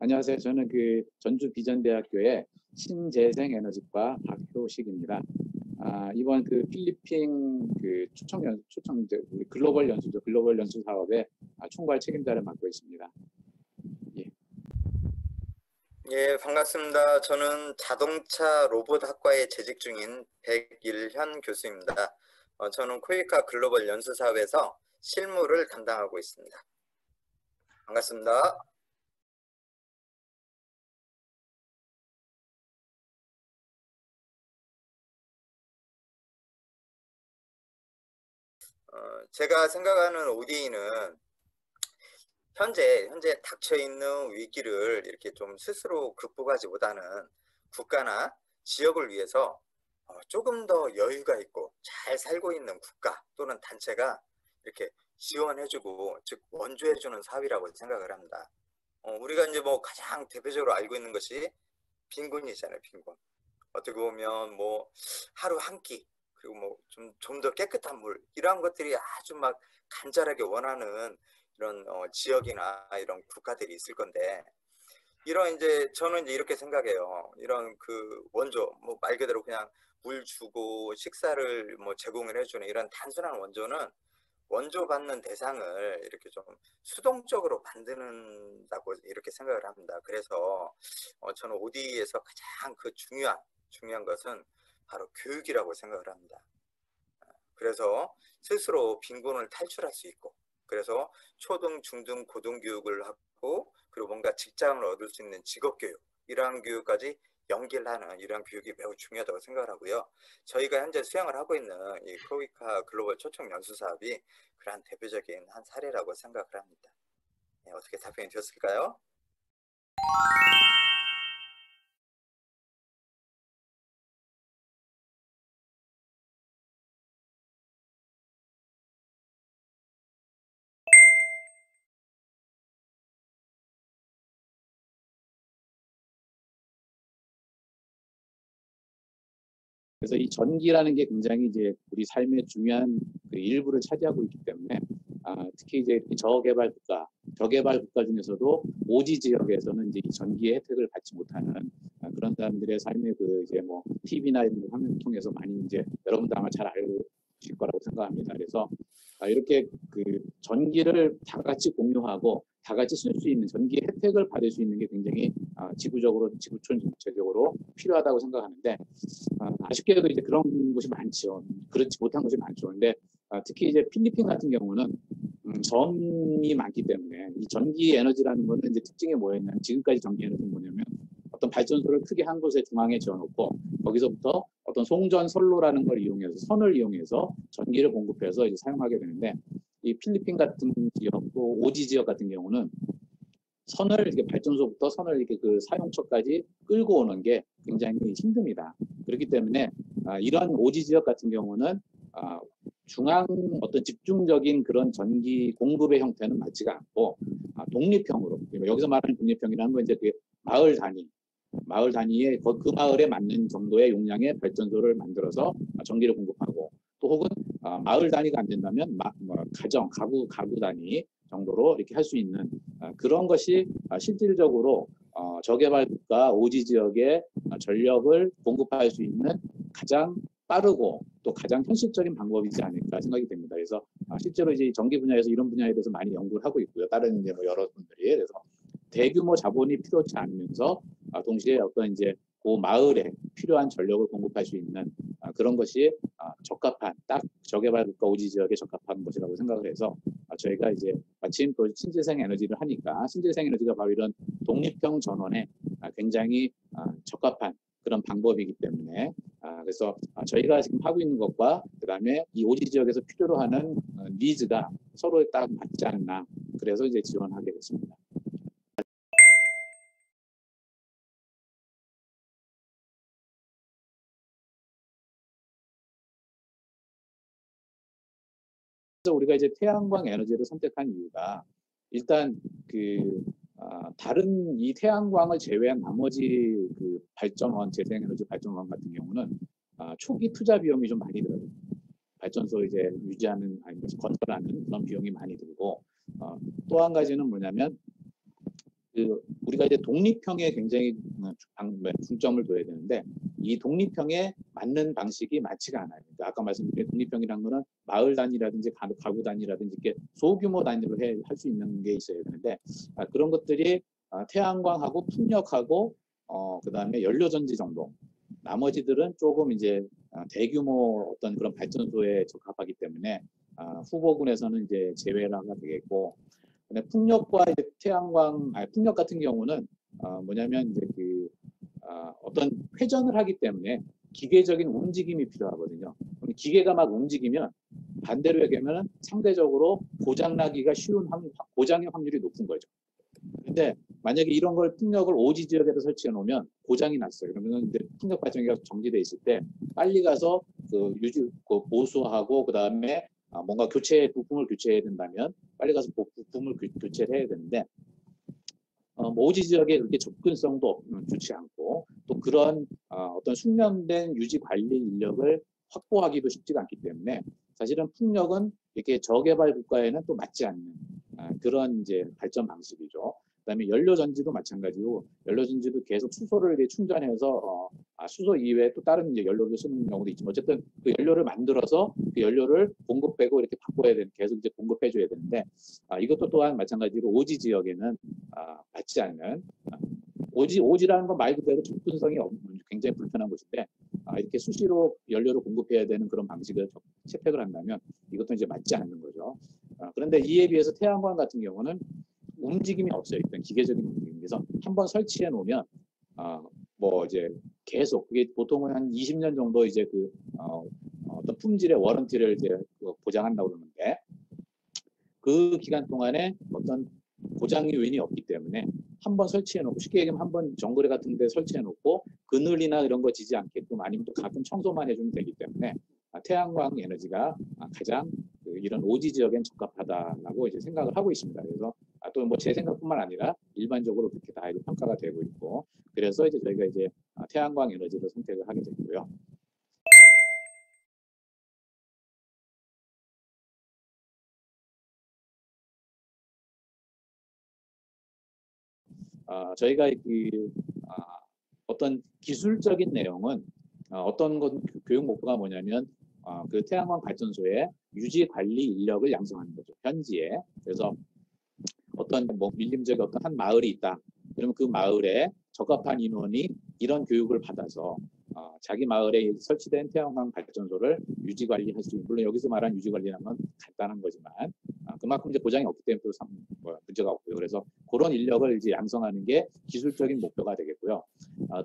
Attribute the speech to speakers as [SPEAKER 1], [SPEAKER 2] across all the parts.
[SPEAKER 1] 안녕하세요. 저는 전주 비전대학교의 신재생에너지과 박효식입니다. 이번 필리핀 초청 이제 우리 글로벌 연수죠. 글로벌 연수 사업의 총괄 책임자를 맡고 있습니다. 예.
[SPEAKER 2] 예, 반갑습니다. 저는 자동차 로봇 학과에 재직 중인 백일현 교수입니다. 저는 코이카 글로벌 연수 사업에서 실무를 담당하고 있습니다. 반갑습니다. 제가 생각하는 ODA는 현재 닥쳐 있는 위기를 이렇게 좀 스스로 극복하지보다는 국가나 지역을 위해서 조금 더 여유가 있고 잘 살고 있는 국가 또는 단체가 이렇게 지원해주고 즉 원조해주는 사업이라고 생각을 합니다. 우리가 이제 뭐 가장 대표적으로 알고 있는 것이 빈곤이잖아요. 빈곤. 어떻게 보면 뭐 하루 한 끼 그리고 뭐 좀 더 깨끗한 물 이러한 것들이 아주 막 간절하게 원하는 이런 지역이나 이런 국가들이 있을 건데, 이런 저는 이렇게 생각해요. 이런 원조, 뭐 말 그대로 그냥 물 주고 식사를 뭐 제공을 해주는 이런 단순한 원조는 원조 받는 대상을 이렇게 좀 수동적으로 만드는다고 이렇게 생각을 합니다. 그래서 저는 ODE에서 가장 중요한 것은 바로 교육이라고 생각을 합니다. 그래서 스스로 빈곤을 탈출할 수 있고, 그래서 초등, 중등, 고등 교육을 하고, 그리고 뭔가 직장을 얻을 수 있는 직업교육, 이러한 교육까지 연결하는 이러한 교육이 매우 중요하다고 생각을 하고요. 저희가 현재 수행을 하고 있는 이 코이카 글로벌 초청 연수 사업이 그러한 대표적인 한 사례라고 생각을 합니다. 네, 어떻게 답변이 되었을까요?
[SPEAKER 1] 그래서 이 전기라는 게 굉장히 이제 우리 삶의 중요한 일부를 차지하고 있기 때문에 특히 이제 저개발 국가 중에서도 오지 지역에서는 이제 이 전기의 혜택을 받지 못하는 그런 사람들의 삶의 이제 뭐 TV나 이런 화면 통해서 많이 이제 여러분도 아마 잘 알실 거라고 생각합니다. 그래서 이렇게 전기를 다 같이 공유하고 다 같이 쓸 수 있는 전기 혜택을 받을 수 있는 게 굉장히 지구촌 전체적으로 필요하다고 생각하는데, 아쉽게도 이제 그런 곳이 많죠. 그렇지 못한 곳이 많죠. 근데 특히 이제 필리핀 같은 경우는 섬이 많기 때문에 이 전기 에너지라는 거는 이제 특징이 뭐였냐면, 지금까지 전기 에너지는 뭐냐면 어떤 발전소를 크게 한 곳에 중앙에 지어놓고 거기서부터 어떤 송전 선로라는 걸 이용해서 선을 이용해서 전기를 공급해서 이제 사용하게 되는데, 이 필리핀 같은 지역 또 오지 지역 같은 경우는 선을 이렇게 발전소부터 선을 이렇게 사용처까지 끌고 오는 게 굉장히 힘듭니다. 그렇기 때문에 이러한 오지 지역 같은 경우는 중앙 어떤 집중적인 그런 전기 공급의 형태는 맞지가 않고 독립형으로, 여기서 말하는 독립형이라는 건 이제 마을 단위의 그 마을에 맞는 정도의 용량의 발전소를 만들어서 전기를 공급하고, 또 혹은 마을 단위가 안 된다면 가구 단위 정도로 이렇게 할 수 있는 그런 것이 실질적으로 저개발 국가 오지 지역에 전력을 공급할 수 있는 가장 빠르고 또 가장 현실적인 방법이지 않을까 생각이 됩니다. 그래서 실제로 이제 전기 분야에서 이런 분야에 대해서 많이 연구를 하고 있고요. 다른 이제 뭐 여러분들이. 그래서 대규모 자본이 필요치 않으면서 동시에 어떤 이제 그 마을에 필요한 전력을 공급할 수 있는 그런 것이 적합한, 딱 저개발 국가 오지 지역에 적합한 것이라고 생각을 해서 저희가 이제 마침 또 신재생 에너지를 하니까, 신재생 에너지가 바로 이런 독립형 전원에 굉장히 적합한 그런 방법이기 때문에, 그래서 저희가 지금 하고 있는 것과 그다음에 이 오지 지역에서 필요로 하는 니즈가 서로 딱 맞지 않나, 그래서 이제 지원하게 됐습니다. 그래서 우리가 이제 태양광 에너지를 선택한 이유가, 일단 다른 이 태양광을 제외한 나머지 발전원, 재생에너지 발전원 같은 경우는 초기 투자 비용이 좀 많이 들어요. 발전소 이제 유지하는, 건설하는 그런 비용이 많이 들고, 또 한 가지는 뭐냐면 우리가 이제 독립형에 굉장히 중점을 둬야 되는데 이 독립형에 맞는 방식이 많지가 않아요. 그러니까 아까 말씀드린 독립형이라는 거는 마을 단위라든지 가구 단위라든지 이렇게 소규모 단위로 할 수 있는 게 있어야 되는데 그런 것들이 태양광하고 풍력하고 그다음에 연료전지 정도. 나머지들은 조금 이제 대규모 어떤 그런 발전소에 적합하기 때문에 후보군에서는 이제 제외가 되겠고, 근데 풍력과 이제 풍력 같은 경우는 뭐냐면 이제 어떤 회전을 하기 때문에 기계적인 움직임이 필요하거든요. 그럼 기계가 막 움직이면 반대로 얘기하면 상대적으로 고장나기가 쉬운 고장의 확률이 높은 거죠. 근데 만약에 이런 걸 풍력을 오지 지역에다 설치해 놓으면 고장이 났어요. 그러면 이제 풍력 발전기가 정지돼 있을 때 빨리 가서 보수하고 그다음에 뭔가 부품을 교체해야 된다면 빨리 가서 부품을 교체를 해야 되는데 뭐 오지 지역에 그렇게 접근성도 좋지 않고 또 그런 어떤 숙련된 유지 관리 인력을 확보하기도 쉽지가 않기 때문에 사실은 풍력은 이렇게 저개발 국가에는 또 맞지 않는 그런 이제 발전 방식이죠. 그다음에 연료전지도 마찬가지고 연료전지도 계속 수소를 이제 충전해서 수소 이외에 또 다른 이제 연료를 쓰는 경우도 있지만 어쨌든 그 연료를 만들어서 그 연료를 공급하고 이렇게 바꿔야 되는 계속 이제 공급해줘야 되는데 이것도 또한 마찬가지로 오지 지역에는 맞지 않는 오지라는 건 말 그대로 접근성이 굉장히 불편한 곳인데 이렇게 수시로 연료를 공급해야 되는 그런 방식을 채택을 한다면 이것도 이제 맞지 않는 거죠. 그런데 이에 비해서 태양광 같은 경우는 움직임이 없어요. 일단 기계적인 움직임. 그래서 한번 설치해 놓으면 뭐 이제 계속 그게 보통은 한 20년 정도 이제 어떤 품질의 워런티를 이제 보장한다고 그러는데 그 기간 동안에 어떤 고장 요인이 없기 때문에 한번 설치해 놓고 쉽게 얘기하면 한번 정거래 같은 데 설치해 놓고 그늘이나 이런 거 지지 않게끔 아니면 또 가끔 청소만 해주면 되기 때문에 태양광 에너지가 가장 이런 오지 지역엔 적합하다라고 이제 생각을 하고 있습니다. 그래서 또 뭐 제 생각뿐만 아니라 일반적으로 그렇게 다 평가가 되고 있고 그래서 이제 저희가 이제 태양광 에너지를 선택을 하게 됐고요. 저희가 어떤 기술적인 내용은 어떤 교육 목표가 뭐냐면 그 태양광 발전소의 유지 관리 인력을 양성하는 거죠. 현지에. 그래서 어떤 뭐 밀림지역에 어떤 한 마을이 있다. 그러면 그 마을에 적합한 인원이 이런 교육을 받아서 자기 마을에 설치된 태양광 발전소를 유지 관리할 수 있는, 물론 여기서 말하는 유지 관리라는 건 간단한 거지만 그만큼 이제 고장이 없기 때문에 또 문제가 없고요. 그래서 그런 인력을 이제 양성하는 게 기술적인 목표가 되겠고요.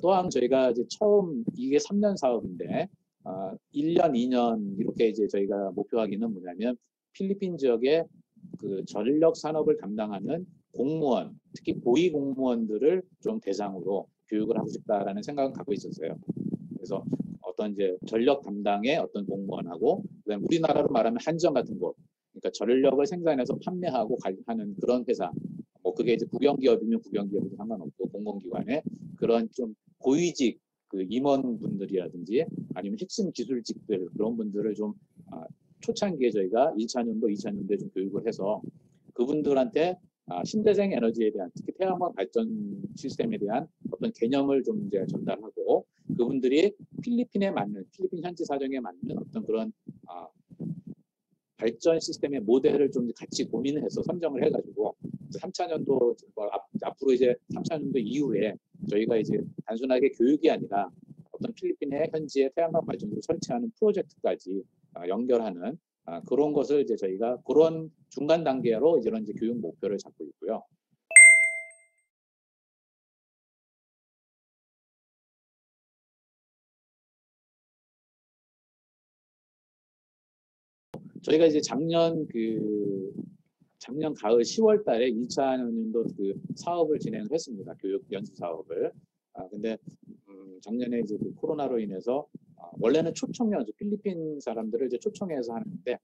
[SPEAKER 1] 또한 저희가 이제 처음 이게 3년 사업인데 1년, 2년 이렇게 이제 저희가 목표하기는 뭐냐면 필리핀 지역에 그 전력 산업을 담당하는 공무원, 특히 고위 공무원들을 좀 대상으로 교육을 하고 싶다라는 생각을 갖고 있었어요. 그래서 어떤 이제 전력 담당의 어떤 공무원하고 그다음에 우리나라로 말하면 한전 같은 곳, 그러니까 전력을 생산해서 판매하고 하는 그런 회사, 뭐 그게 이제 국영기업이면 국영기업도 상관없고 공공기관에 그런 좀 고위직 그 임원분들이라든지 아니면 핵심 기술직들 그런 분들을 좀 초창기에 저희가 1차년도, 2차년도에 좀 교육을 해서 그분들한테 신재생 에너지에 대한 특히 태양광 발전 시스템에 대한 어떤 개념을 좀 이제 전달하고 그분들이 필리핀에 맞는 필리핀 현지 사정에 맞는 어떤 그런 발전 시스템의 모델을 좀 같이 고민을 해서 선정을 해가지고 3차년도 앞으로 이제 3차년도 이후에 저희가 이제 단순하게 교육이 아니라 어떤 필리핀의 현지의 태양광 발전소를 설치하는 프로젝트까지 연결하는 그런 것을 이제 저희가 그런 중간 단계로 이런 이제 교육 목표를 잡고 있고요. 저희가 이제 작년 가을 10월 달에 2차년도 그 사업을 진행을 했습니다. 교육 연수 사업을. 근데 작년에 이제 그 코로나로 인해서 원래는 초청 연수 필리핀 사람들을 이제 초청해서 하는데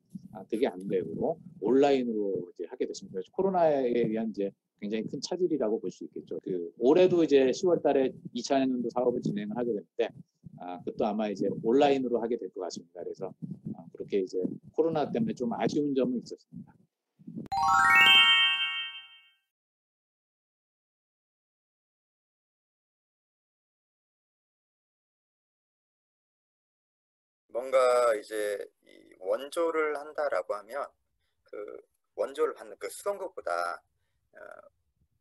[SPEAKER 1] 그게 안 되고 온라인으로 이제 하게 됐습니다. 코로나에 의한 이제 굉장히 큰 차질이라고 볼 수 있겠죠. 올해도 이제 10월 달에 2차년도 사업을 진행을 하게 됐는데 그것도 아마 이제 온라인으로 하게 될 것 같습니다. 그래서 그렇게 이제 코로나 때문에 좀 아쉬운 점은 있었습니다.
[SPEAKER 2] 뭔가 이제 이 원조를 한다라고 하면 그 원조를 받는 그 수동급보다 어,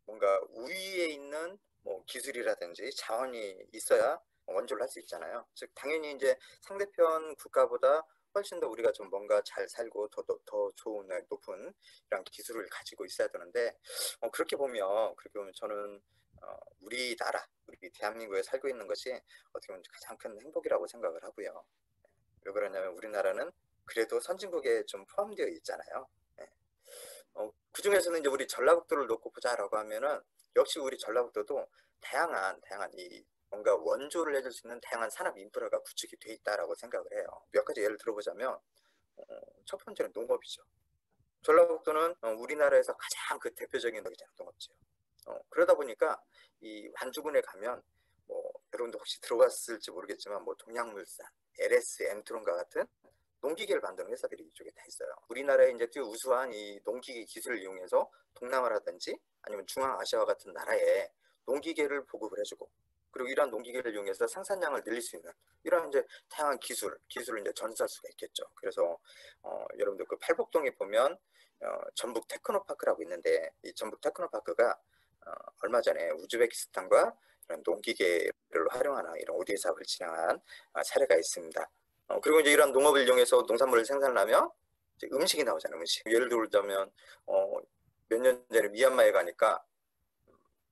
[SPEAKER 2] 뭔가 우위에 있는 뭐 기술이라든지 자원이 있어야 원조를 할 수 있잖아요. 즉 당연히 이제 상대편 국가보다 훨씬 더 우리가 좀 뭔가 잘 살고 더 좋은 높은 이런 기술을 가지고 있어야 되는데 그렇게 보면 저는 우리나라 우리 대한민국에 살고 있는 것이 어떻게 보면 가장 큰 행복이라고 생각을 하고요. 왜 그러냐면 우리나라는 그래도 선진국에 좀 포함되어 있잖아요. 예. 그중에서는 이제 우리 전라북도를 놓고 보자라고 하면은 역시 우리 전라북도도 다양한 이 뭔가 원조를 해줄 수 있는 다양한 산업 인프라가 구축이 돼 있다라고 생각을 해요. 몇 가지 예를 들어보자면 첫 번째는 농업이죠. 전라북도는 우리나라에서 가장 그 대표적인 농업지요. 그러다 보니까 이 완주군에 가면 뭐 여러분도 혹시 들어봤을지 모르겠지만 뭐 동양물산, LS, 엠트론과 같은 농기계를 만드는 회사들이 이쪽에 다 있어요. 우리나라의 이제 우수한 이 농기계 기술을 이용해서 동남아라든지 아니면 중앙아시아와 같은 나라에 농기계를 보급을 해주고 그리고 이러한 농기계를 이용해서 생산량을 늘릴 수 있는 이런 이제 다양한 기술을 이제 전수할 수가 있겠죠. 그래서 여러분들 그 팔복동에 보면 전북 테크노파크라고 있는데 이 전북 테크노파크가 얼마 전에 우즈베키스탄과 이런 농기계를 활용하는 이런 ODA 사업을 진행한 사례가 있습니다. 그리고 이제 이런 농업을 이용해서 농산물을 생산하면 이제 음식이 나오잖아요. 음식. 예를 들자면 몇 년 전에 미얀마에 가니까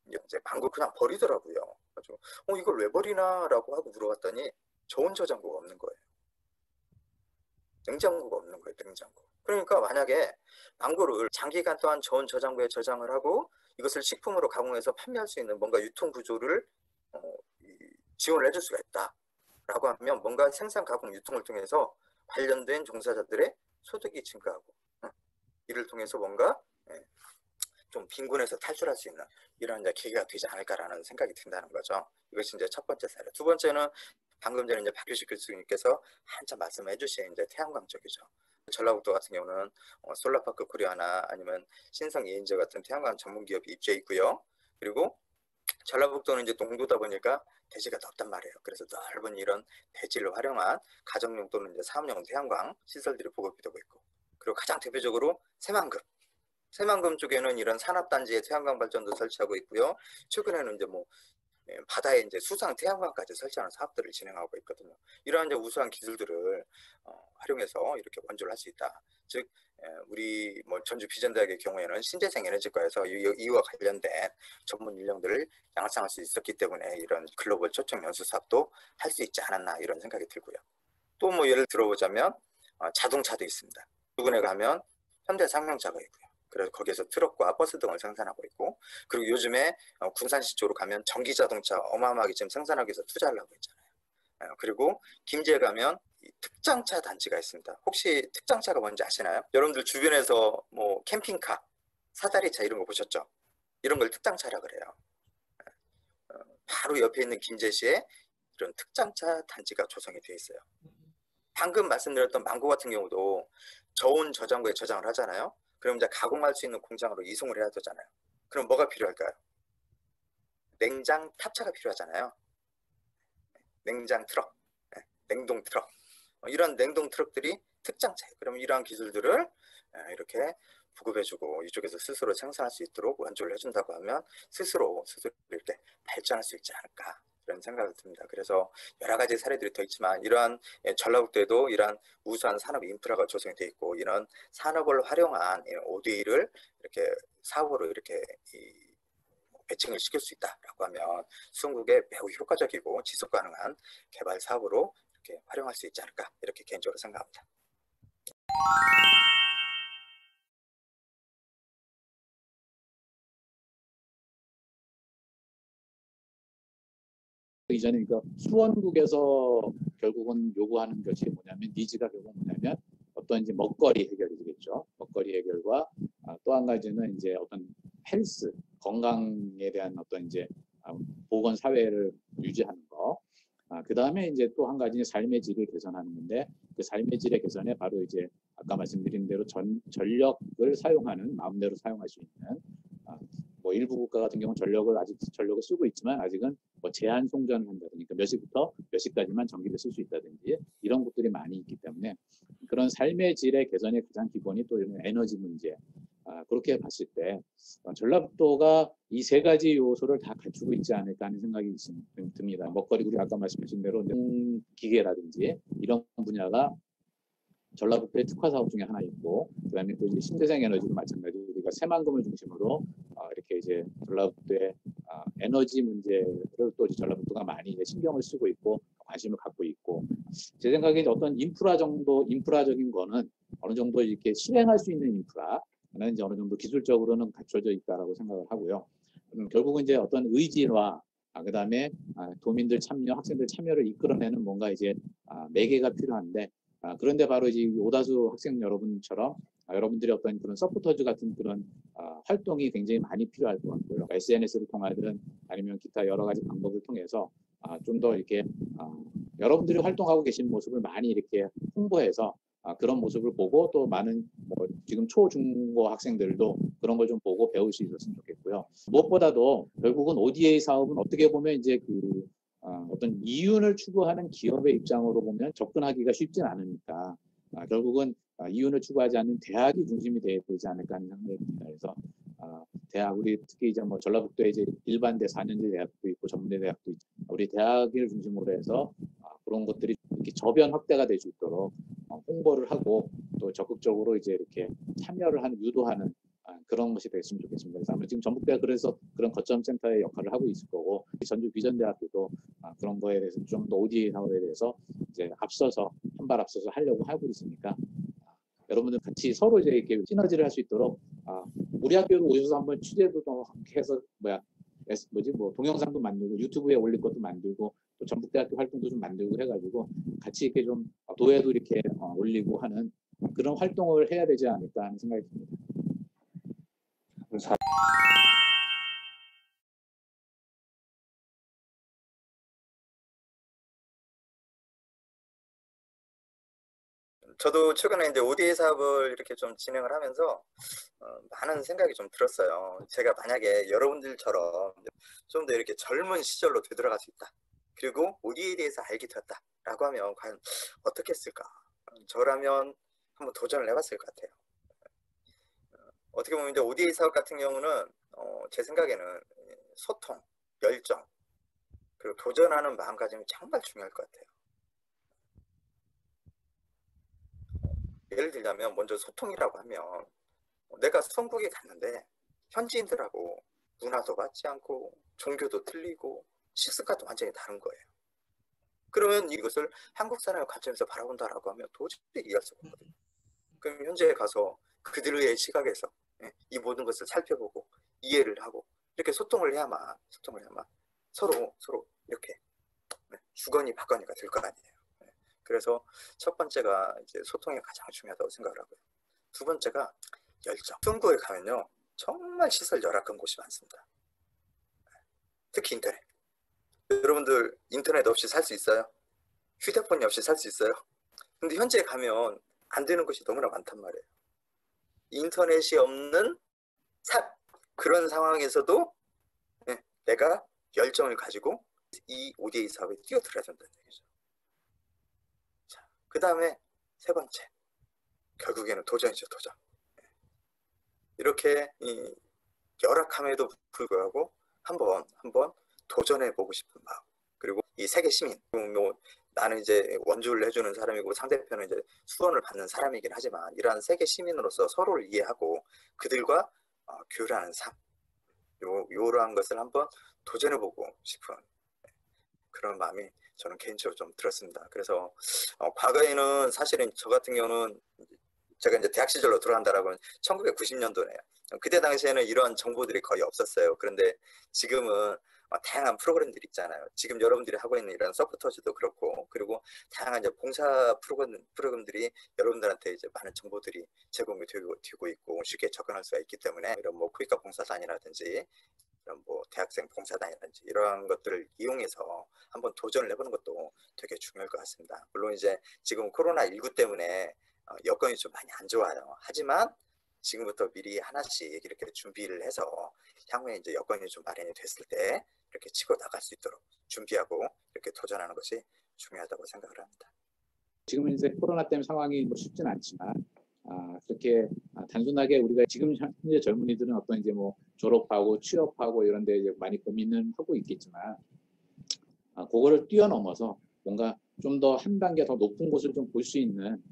[SPEAKER 2] 이제 망고 그냥 버리더라고요. 그래서 이걸 왜 버리나라고 하고 물어봤더니 저온 저장고가 없는 거예요. 냉장고가 없는 거예요. 냉장고. 그러니까 만약에 망고를 장기간 동안 저온 저장고에 저장을 하고 이것을 식품으로 가공해서 판매할 수 있는 뭔가 유통 구조를 지원을 해줄 수가 있다라고 하면 뭔가 생산 가공 유통을 통해서 관련된 종사자들의 소득이 증가하고 이를 통해서 뭔가 좀 빈곤에서 탈출할 수 있는 이런 이제 계기가 되지 않을까라는 생각이 든다는 거죠. 이것이 이제 첫 번째 사례. 두 번째는 방금 전에 이제 박규식 교수님께서 한참 말씀해 주신 이제 태양광 쪽이죠. 전라북도 같은 경우는 솔라파크 코리아나 아니면 신성 예인저 같은 태양광 전문 기업이 입주해 있고요. 그리고 전라북도는 이제 농도다 보니까 대지가 넓단 말이에요. 그래서 넓은 이런 대지를 활용한 가정용 또는 이제 사업용 태양광 시설들이 보급이 되고 있고, 그리고 가장 대표적으로 새만금 쪽에는 이런 산업단지에 태양광 발전도 설치하고 있고요. 최근에는 이제 뭐 바다에 이제 수상 태양광까지 설치하는 사업들을 진행하고 있거든요. 이러한 이제 우수한 기술들을 활용해서 이렇게 원조를 할 수 있다. 즉 우리 뭐 전주 비전대학의 경우에는 신재생 에너지과에서 이와 관련된 전문 인력들을 양성할 수 있었기 때문에 이런 글로벌 초청 연수 사업도 할 수 있지 않았나 이런 생각이 들고요. 또 뭐 예를 들어보자면 자동차도 있습니다. 부근에 가면 현대상용차가 있고요. 그래서 거기에서 트럭과 버스 등을 생산하고 있고, 그리고 요즘에 군산시 쪽으로 가면 전기 자동차 어마어마하게 지금 생산하기 위해서 투자를 하고 있잖아요. 그리고 김제에 가면 특장차 단지가 있습니다. 혹시 특장차가 뭔지 아시나요? 여러분들 주변에서 뭐 캠핑카, 사다리차 이런 거 보셨죠? 이런 걸 특장차라 그래요. 바로 옆에 있는 김제시에 이런 특장차 단지가 조성이 되어 있어요. 방금 말씀드렸던 망고 같은 경우도 저온 저장고에 저장을 하잖아요. 그럼 이제 가공할 수 있는 공장으로 이송을 해야 되잖아요. 그럼 뭐가 필요할까요? 냉장 탑차가 필요하잖아요. 냉장 트럭, 냉동 트럭. 이런 냉동 트럭들이 특장차예요. 그러면 이러한 기술들을 이렇게 보급해주고 이쪽에서 스스로 생산할 수 있도록 원조를 해준다고 하면 스스로 이렇게 발전할 수 있지 않을까 이런 생각이 듭니다. 그래서 여러 가지 사례들이 더 있지만 이러한 전라북도에도 이러한 우수한 산업 인프라가 조성이 되어 있고 이런 산업을 활용한 ODA를 이렇게 사업으로 이렇게 배칭을 시킬 수 있다라고 하면 수원국에 매우 효과적이고 지속 가능한 개발 사업으로 이렇게 활용할 수 있지 않을까 이렇게 개인적으로 생각합니다.
[SPEAKER 1] 이전에 그러니까 수원국에서 결국은 요구하는 것이 뭐냐면 니즈가 결국 뭐냐면 어떤 이제 먹거리 해결이 되겠죠. 먹거리 해결과 또 한 가지는 이제 어떤 헬스 건강에 대한 어떤 이제 보건 사회를 유지하는 거. 그 다음에 이제 또 한 가지 삶의 질을 개선하는 건데 그 삶의 질의 개선에 바로 이제 아까 말씀드린 대로 전력을 사용하는 마음대로 사용할 수 있는 뭐 뭐 일부 국가 같은 경우는 전력을 쓰고 있지만 아직은 뭐 제한 송전을 한다든지 그러니까 몇 시부터 몇 시까지만 전기를 쓸 수 있다든지 이런 것들이 많이 있기 때문에 그런 삶의 질의 개선의 가장 기본이 또 이런 에너지 문제. 그렇게 봤을 때 전라북도가 이 세 가지 요소를 다 갖추고 있지 않을까 하는 생각이 듭니다. 먹거리 우리 아까 말씀하신 대로 기계라든지 이런 분야가 전라북도의 특화 사업 중에 하나 있고, 그다음에 또 이제 신재생 에너지도 마찬가지로 우리가 새만금을 중심으로 이렇게 이제 전라북도의 에너지 문제를 또 전라북도가 많이 이제 신경을 쓰고 있고 관심을 갖고 있고, 제 생각에 어떤 인프라적인 거는 어느 정도 이렇게 실행할 수 있는 인프라는 이제 어느 정도 기술적으로는 갖춰져 있다라고 생각을 하고요. 결국은 이제 어떤 의지와 그다음에 도민들 참여, 학생들 참여를 이끌어내는 뭔가 이제 매개가 필요한데. 그런데 바로 이제 오다수 학생 여러분처럼 여러분들이 어떤 그런 서포터즈 같은 그런 활동이 굉장히 많이 필요할 것 같고요. SNS를 통하든 아니면 기타 여러 가지 방법을 통해서 좀 더 이렇게 여러분들이 활동하고 계신 모습을 많이 이렇게 홍보해서 그런 모습을 보고 또 많은 뭐 지금 초, 중고 학생들도 그런 걸 좀 보고 배울 수 있었으면 좋겠고요. 무엇보다도 결국은 ODA 사업은 어떻게 보면 이제 어떤 이윤을 추구하는 기업의 입장으로 보면 접근하기가 쉽진 않으니까 결국은 이윤을 추구하지 않는 대학이 중심이 되어야 되지 않을까 하는 생각이 듭니다. 그래서 대학 우리 특히 이제 뭐 전라북도에 이제 일반대 4년제 대학도 있고 전문대 대학도 있고 우리 대학을 중심으로 해서 그런 것들이 이렇게 저변 확대가 될 수 있도록 홍보를 하고 또 적극적으로 이제 이렇게 참여를 하는 유도하는 그런 것이 됐으면 좋겠습니다. 그래서 아마 지금 전북대가 그래서 그런 거점 센터의 역할을 하고 있을 거고 전주 비전대학교도 그런 거에 대해서 좀 더 ODA 사업에 대해서 이제 앞서서 한 발 앞서서 하려고 하고 있으니까 여러분들 같이 서로 이제 이렇게 시너지를 할 수 있도록 우리 학교로 오셔서 한번 취재도 좀 해서 뭐 동영상도 만들고 유튜브에 올릴 것도 만들고 또 전북대학교 활동도 좀 만들고 해가지고 같이 이렇게 좀 도예도 이렇게 올리고 하는 그런 활동을 해야 되지 않을까 하는 생각이 듭니다.
[SPEAKER 2] 저도 최근에 이제 ODA 사업을 이렇게 좀 진행을 하면서 많은 생각이 좀 들었어요. 제가 만약에 여러분들처럼 좀 더 이렇게 젊은 시절로 되돌아갈 수 있다. 그리고 ODA에 대해서 알게 되었다라고 하면 과연 어떻게 했을까? 저라면 한번 도전을 해봤을 것 같아요. 어떻게 보면 이제 ODA 사업 같은 경우는 제 생각에는 소통, 열정, 그리고 도전하는 마음가짐이 정말 중요할 것 같아요. 예를 들자면 먼저 소통이라고 하면 내가 선국에 갔는데 현지인들하고 문화도 맞지 않고 종교도 틀리고 식습관도 완전히 다른 거예요. 그러면 이것을 한국 사람의 관점에서 바라본다라고 하면 도저히 이해할 수가 없거든요. 그럼 현지에 가서 그들의 시각에서 이 모든 것을 살펴보고 이해를 하고 이렇게 소통을 해야만 서로 이렇게 주거니 받거니가 될 거 아니에요. 그래서 첫 번째가 이제 소통이 가장 중요하다고 생각을 하고요. 두 번째가 열정. 중국에 가면요 정말 시설 열악한 곳이 많습니다. 특히 인터넷. 여러분들 인터넷 없이 살 수 있어요? 휴대폰이 없이 살 수 있어요? 근데 현지에 가면 안 되는 곳이 너무나 많단 말이에요. 인터넷이 없는 그런 상황에서도 내가 열정을 가지고 이 ODA 사업에 뛰어들어야 된다는 얘기죠. 자, 그 다음에 세 번째, 결국에는 도전이죠. 도전. 이렇게 열악함에도 불구하고 한번 도전해보고 싶은 마음. 그리고 이 세계 시민, 뭐 나는 이제 원주를 해주는 사람이고 상대편은 이제 수원을 받는 사람이긴 하지만 이러한 세계 시민으로서 서로를 이해하고 그들과 교류하는 삶, 요러한 것을 한번 도전해보고 싶은 그런 마음이 저는 개인적으로 좀 들었습니다. 그래서 과거에는 사실은 저 같은 경우는 제가 이제 대학 시절로 돌아간다라고 하면 1990년도네요. 그때 당시에는 이런 정보들이 거의 없었어요. 그런데 지금은 다양한 프로그램들이 있잖아요. 지금 여러분들이 하고 있는 이런 서포터즈도 그렇고, 그리고 다양한 이제 봉사 프로그램들이 여러분들한테 이제 많은 정보들이 제공이 되고 있고 쉽게 접근할 수가 있기 때문에 이런 뭐 국가 봉사단이라든지 이런 뭐 대학생 봉사단이라든지 이러한 것들을 이용해서 한번 도전을 해보는 것도 되게 중요할 것 같습니다. 물론 이제 지금 코로나19 때문에 여건이 좀 많이 안 좋아요. 하지만 지금부터 미리 하나씩 이렇게 준비를 해서 향후에 이제 여건이 좀 마련이 됐을 때 이렇게 치고 나갈 수 있도록 준비하고 이렇게 도전하는 것이 중요하다고 생각을 합니다.
[SPEAKER 1] 지금은 이제 코로나 때문에 상황이 뭐 쉽진 않지만 그렇게 단순하게 우리가 지금 현재 젊은이들은 어떤 이제 뭐 졸업하고 취업하고 이런 데 이제 많이 고민을 하고 있겠지만 그거를 뛰어넘어서 뭔가 좀 더 한 단계 더 높은 곳을 좀 볼 수 있는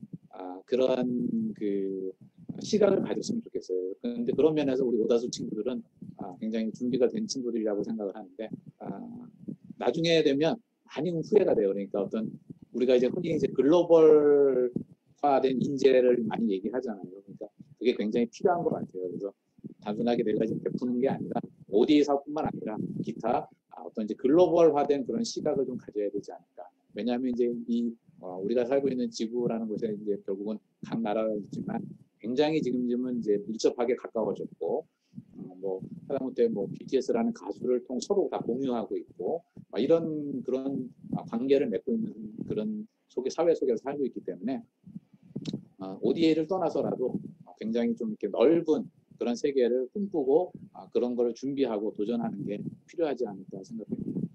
[SPEAKER 1] 그런 그 시각을 가졌으면 좋겠어요. 그런데 그런 면에서 우리 오다수 친구들은 굉장히 준비가 된 친구들이라고 생각을 하는데 나중에 되면 많이 후회가 돼요. 그러니까 어떤 우리가 이제 흔히 이제 글로벌화된 인재를 많이 얘기하잖아요. 그러니까 그게 굉장히 필요한 것 같아요. 그래서 단순하게 내가 지금 베푸는 게 아니라 ODA 사업뿐만 아니라 기타 어떤 이제 글로벌화된 그런 시각을 좀 가져야 되지 않을까. 왜냐하면 이제 우리가 살고 있는 지구라는 곳에 이제 결국은 각 나라가 있지만 굉장히 지금은 이제 밀접하게 가까워졌고 뭐 하다못해 뭐 BTS라는 가수를 통 서로 다 공유하고 있고 이런 그런 관계를 맺고 있는 그런 사회 속에서 살고 있기 때문에 ODA를 떠나서라도 굉장히 좀 이렇게 넓은 그런 세계를 꿈꾸고 그런 걸 준비하고 도전하는 게 필요하지 않을까 생각합니다.